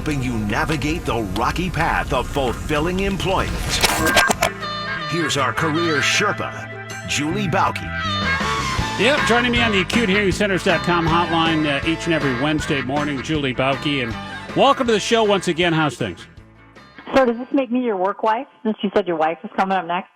helping you navigate the rocky path of fulfilling employment. Here's our Career Sherpa, Julie Bauke. Yep, joining me on the AcuteHearingCenters.com hotline each and every Wednesday morning, Julie Bauke. And welcome to the show once again. How's things? So does this make me your work wife, since you said your wife is coming up next?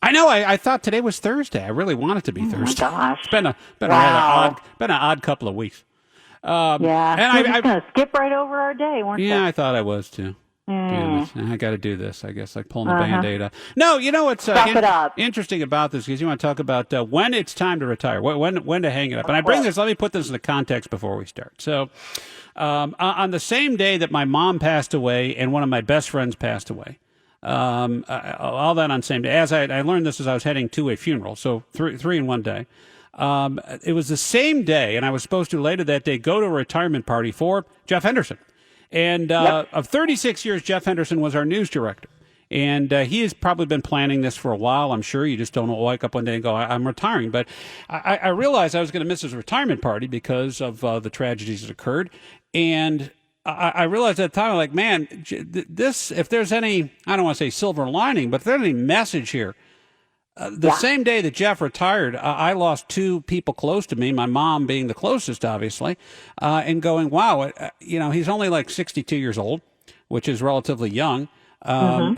I know. I thought today was Thursday. I really want it to be Thursday. Oh, my gosh. It's been a Wow. rather odd couple of weeks. Yeah, and you're just going to skip right over our day, weren't you? Yeah, I thought I was too. I got to do this, I guess, like pulling the Band-Aid off. No, you know what's interesting about this, because you want to talk about when it's time to retire, when to hang it up. And I bring this, let me put this into context before we start. So on the same day that my mom passed away and one of my best friends passed away, all that on the same day, as I learned this as I was heading to a funeral, so three in one day. It was the same day, and I was supposed to later that day go to a retirement party for Jeff Henderson. And of 36 years, Jeff Henderson was our news director. And he has probably been planning this for a while, I'm sure. You just don't wake up one day and go, I'm retiring. But I realized I was going to miss his retirement party because of the tragedies that occurred. And I realized at the time, I'm like, man, this, if there's any, I don't want to say silver lining, but if there's any message here, same day that Jeff retired, I lost two people close to me, my mom being the closest, obviously, and going, wow, he's only like 62 years old, which is relatively young.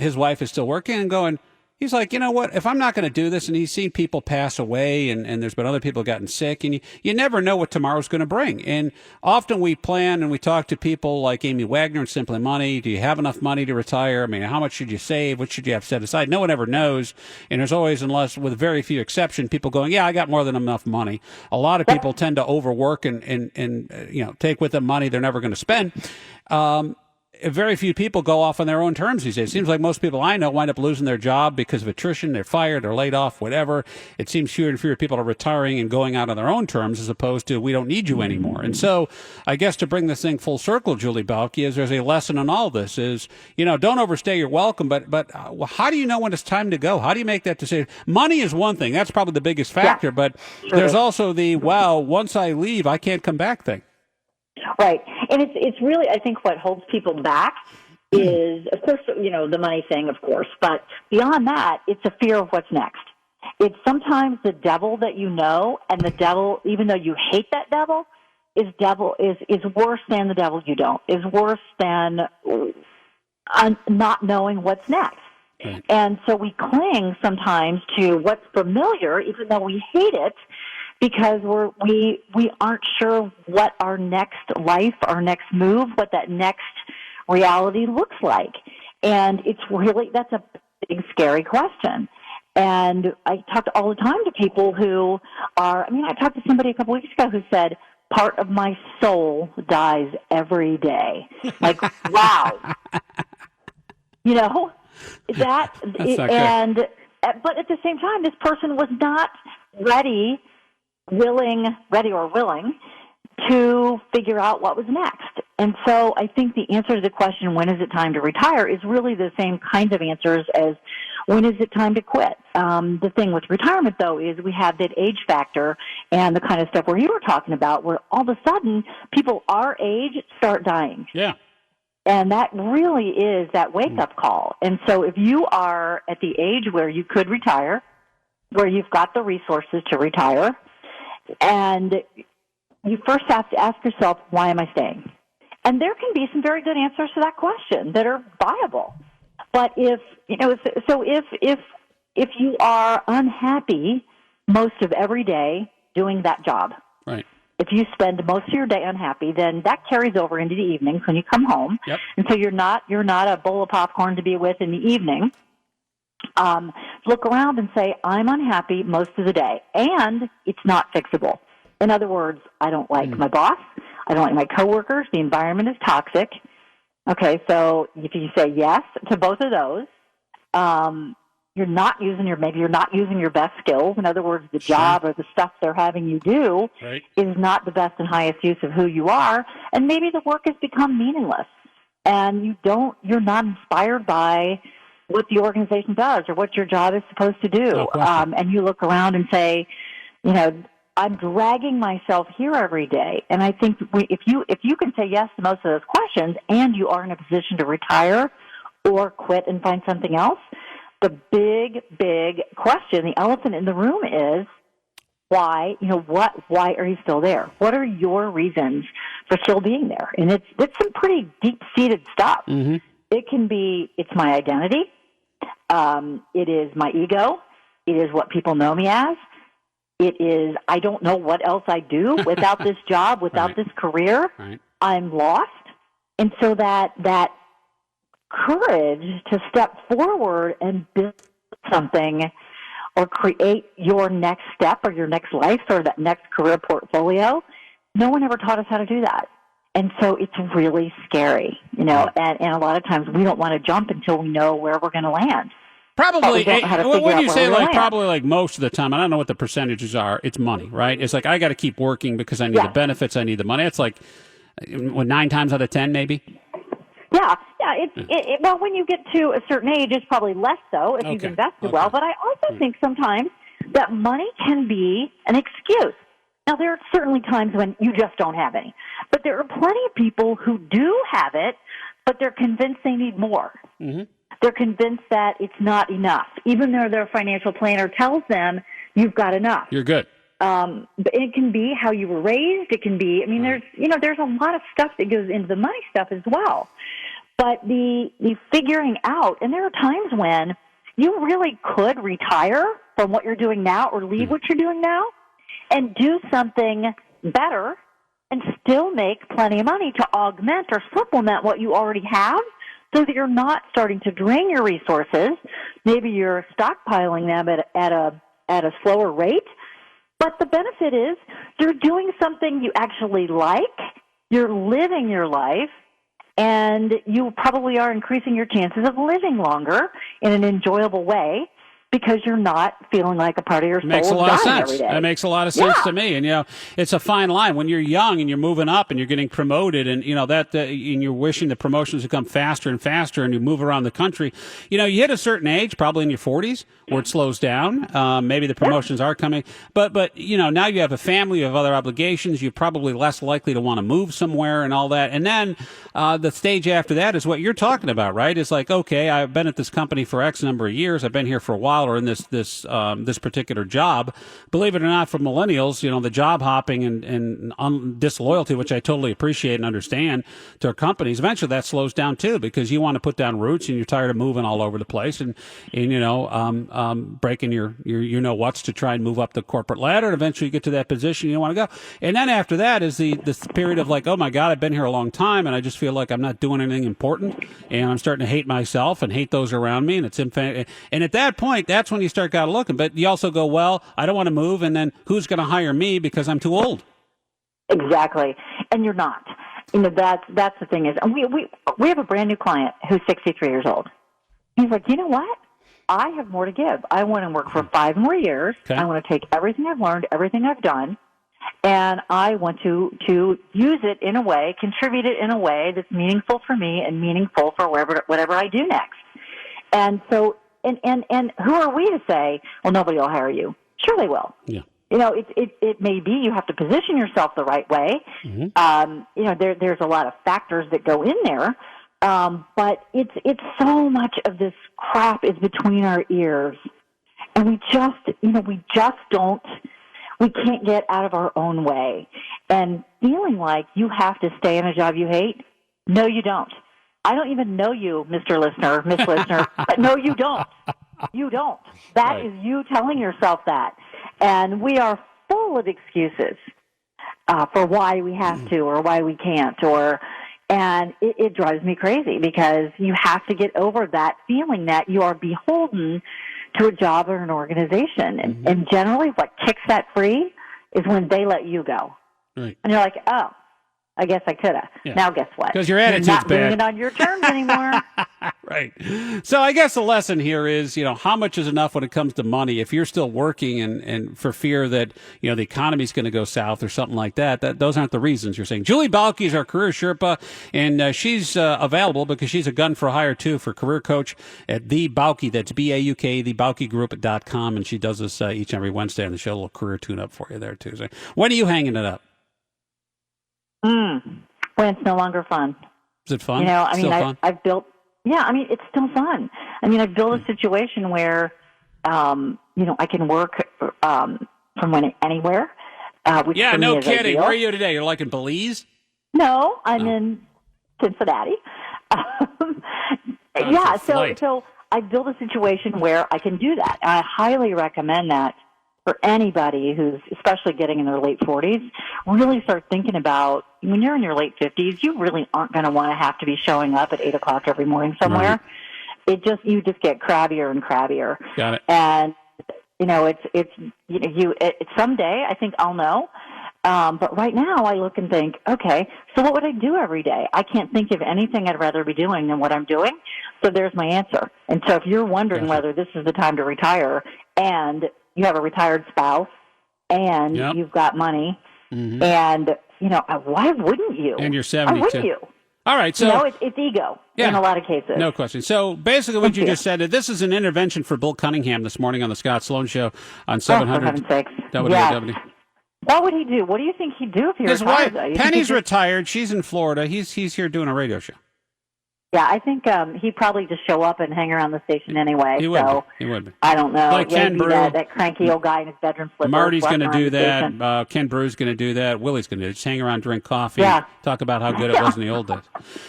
His wife is still working, and going, he's like, you know what, if I'm not going to do this, and he's seen people pass away, and there's been other people gotten sick, and you never know what tomorrow's going to bring. And often we plan and we talk to people like Amy Wagner and Simply Money. Do you have enough money to retire? I mean, how much should you save? What should you have set aside? No one ever knows. And there's always, unless with very few exceptions, people going, yeah, I got more than enough money. A lot of people tend to overwork and take with them money they're never going to spend. Very few people go off on their own terms these days. It seems like most people I know wind up losing their job because of attrition. They're fired, they're laid off, whatever. It seems fewer and fewer people are retiring and going out on their own terms as opposed to we don't need you anymore. And so I guess to bring this thing full circle, Julie Bauke, is there's a lesson in all this is, don't overstay your welcome, but how do you know when it's time to go? How do you make that decision? Money is one thing. That's probably the biggest factor, but there's also the, wow, once I leave, I can't come back thing. Right. And it's really, I think, what holds people back is, of course, the money thing, of course, but beyond that, it's a fear of what's next. It's sometimes the devil that you know, and the devil, even though you hate that devil, is worse than the devil you don't, is worse than not knowing what's next. Right. And so we cling sometimes to what's familiar, even though we hate it, because we aren't sure what our next life, our next move, what that next reality looks like. And that's a big, scary question. And I talk all the time to people who I talked to somebody a couple weeks ago who said, part of my soul dies every day. Like, wow. But at the same time, this person was not ready or willing to figure out what was next. And so I think the answer to the question, when is it time to retire, is really the same kinds of answers as when is it time to quit. The thing with retirement, though, is we have that age factor and the kind of stuff where you were talking about, where all of a sudden people our age start dying. Yeah. And that really is that wake-up call. And so if you are at the age where you could retire, where you've got the resources to retire, and you first have to ask yourself, why am I staying? And there can be some very good answers to that question that are viable. But if you are unhappy most of every day doing that job, right. If you spend most of your day unhappy, then that carries over into the evenings when you come home. Yep. And so you're not a bowl of popcorn to be with in the evening. Look around and say, I'm unhappy most of the day, and it's not fixable. In other words, I don't like my boss. I don't like my coworkers. The environment is toxic. Okay, so if you say yes to both of those, you're not using your best skills. In other words, the job or the stuff they're having you do is not the best and highest use of who you are, and maybe the work has become meaningless, and you're not inspired by what the organization does or what your job is supposed to do. And you look around and say, I'm dragging myself here every day. And I think if you can say yes to most of those questions and you are in a position to retire or quit and find something else, the big question, the elephant in the room is why, why are you still there? What are your reasons for still being there? And it's some pretty deep-seated stuff. Mm-hmm. It can be, it's my identity. It is my ego. It is what people know me as. It is, I don't know what else I do without this job, without this career. Right. I'm lost. And so that courage to step forward and build something or create your next step or your next life or that next career portfolio, no one ever taught us how to do that. And so it's really scary, and a lot of times we don't want to jump until we know where we're going to land. Probably, when you say probably like most of the time, I don't know what the percentages are, it's money, right? It's like I got to keep working because I need the benefits, I need the money. It's like 9 times out of 10 maybe? Yeah. Well, when you get to a certain age, it's probably less so if you've invested well. But I also think sometimes that money can be an excuse. Now, there are certainly times when you just don't have any. But there are plenty of people who do have it, but they're convinced they need more. Mm-hmm. They're convinced that it's not enough, even though their financial planner tells them you've got enough. You're good. But it can be how you were raised. It can be, there's a lot of stuff that goes into the money stuff as well. But the figuring out, and there are times when you really could retire from what you're doing now or leave what you're doing now and do something better and still make plenty of money to augment or supplement what you already have so that you're not starting to drain your resources. Maybe you're stockpiling them at a slower rate. But the benefit is you're doing something you actually like, you're living your life, and you probably are increasing your chances of living longer in an enjoyable way because you're not feeling like a part of your soul makes a lot of sense. Every day. That makes a lot of sense to me. And it's a fine line when you're young and you're moving up and you're getting promoted, and and you're wishing the promotions to come faster and faster, and you move around the country. You hit a certain age, probably in your 40s, where it slows down. Maybe the promotions are coming, but now you have a family, you have other obligations. You're probably less likely to want to move somewhere and all that. And then the stage after that is what you're talking about, right? It's like, okay, I've been at this company for X number of years. I've been here for a while, or in this particular job. Believe it or not, for millennials, the job hopping and disloyalty, which I totally appreciate and understand, to our companies, eventually that slows down too, because you want to put down roots and you're tired of moving all over the place and breaking your what's to try and move up the corporate ladder, and eventually you get to that position you want to go. And then after that is the period of like, oh my God, I've been here a long time and I just feel like I'm not doing anything important, and I'm starting to hate myself and hate those around me, and it's and at that point, that's when you start got looking. But you also go, well, I don't want to move, and then who's going to hire me because I'm too old? Exactly, and you're not. That's the thing is, and we have a brand new client who's 63 years old. He's like, you know what? I have more to give. I want to work for 5 more years. Okay. I want to take everything I've learned, everything I've done, and I want to use it in a way, contribute it in a way that's meaningful for me and meaningful for whatever I do next. And so, and who are we to say, well, nobody will hire you? Sure they will. Yeah. It may be you have to position yourself the right way. Mm-hmm. There's a lot of factors that go in there. But it's so much of this crap is between our ears, and we can't get out of our own way. And feeling like you have to stay in a job you hate, no, you don't. I don't even know you, Mr. Listener, Miss Listener, but no, you don't. You don't. That is you telling yourself that. And we are full of excuses for why we have to or why we can't, and it drives me crazy because you have to get over that feeling that you are beholden to a job or an organization. And generally what kicks that free is when they let you go. Right. And you're like, oh, I guess I could have. Yeah. Now guess what? Because your attitude's not bad. doing it on your terms anymore. Right. Right. So I guess the lesson here is, how much is enough when it comes to money? If you're still working and for fear that, the economy's going to go south or something like that, those aren't the reasons you're saying. Julie Bauke is our Career Sherpa, and she's available because she's a gun for hire, too, for career coach at The Bauke. That's B-A-U-K, thebaukegroup.com, and she does this each and every Wednesday on the show, a little career tune-up for you there, too. So when are you hanging it up? When it's no longer fun. Is it fun? I've built, it's still fun. I've built a situation where, I can work from anywhere. Which yeah, for no me is kidding. ideal. Where are you today? You're like in Belize? No, I'm in Cincinnati. So I built a situation where I can do that. I highly recommend that for anybody who's especially getting in their late 40s. Really start thinking about when you're in your late 50s, you really aren't going to want to have to be showing up at 8 o'clock every morning somewhere. Right. You just get crabbier and crabbier. Got it. And it's someday I think I'll know. But right now I look and think, okay, so what would I do every day? I can't think of anything I'd rather be doing than what I'm doing. So there's my answer. And so if you're wondering whether this is the time to retire and you have a retired spouse and you've got money and, why wouldn't you? And you're 72. Why wouldn't you? All right, so it's ego in a lot of cases. No question. So basically, what you just said, this is an intervention for Bill Cunningham this morning on the Scott Sloan Show on 700 for heaven's sakes. WW. What would he do? What do you think he'd do if he His retired? wife, Penny's retired. She's in Florida. He's here doing a radio show. Yeah, I think he'd probably just show up and hang around the station anyway. He would be. I don't know. Like Ken Brew. That cranky old guy in his bedroom slippers. Marty's going to do that. Ken Brew's going to do that. Willie's going to do it. Just hang around, drink coffee, talk about how good it was in the old days.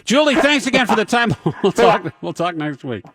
Julie, thanks again for the time. We'll talk next week.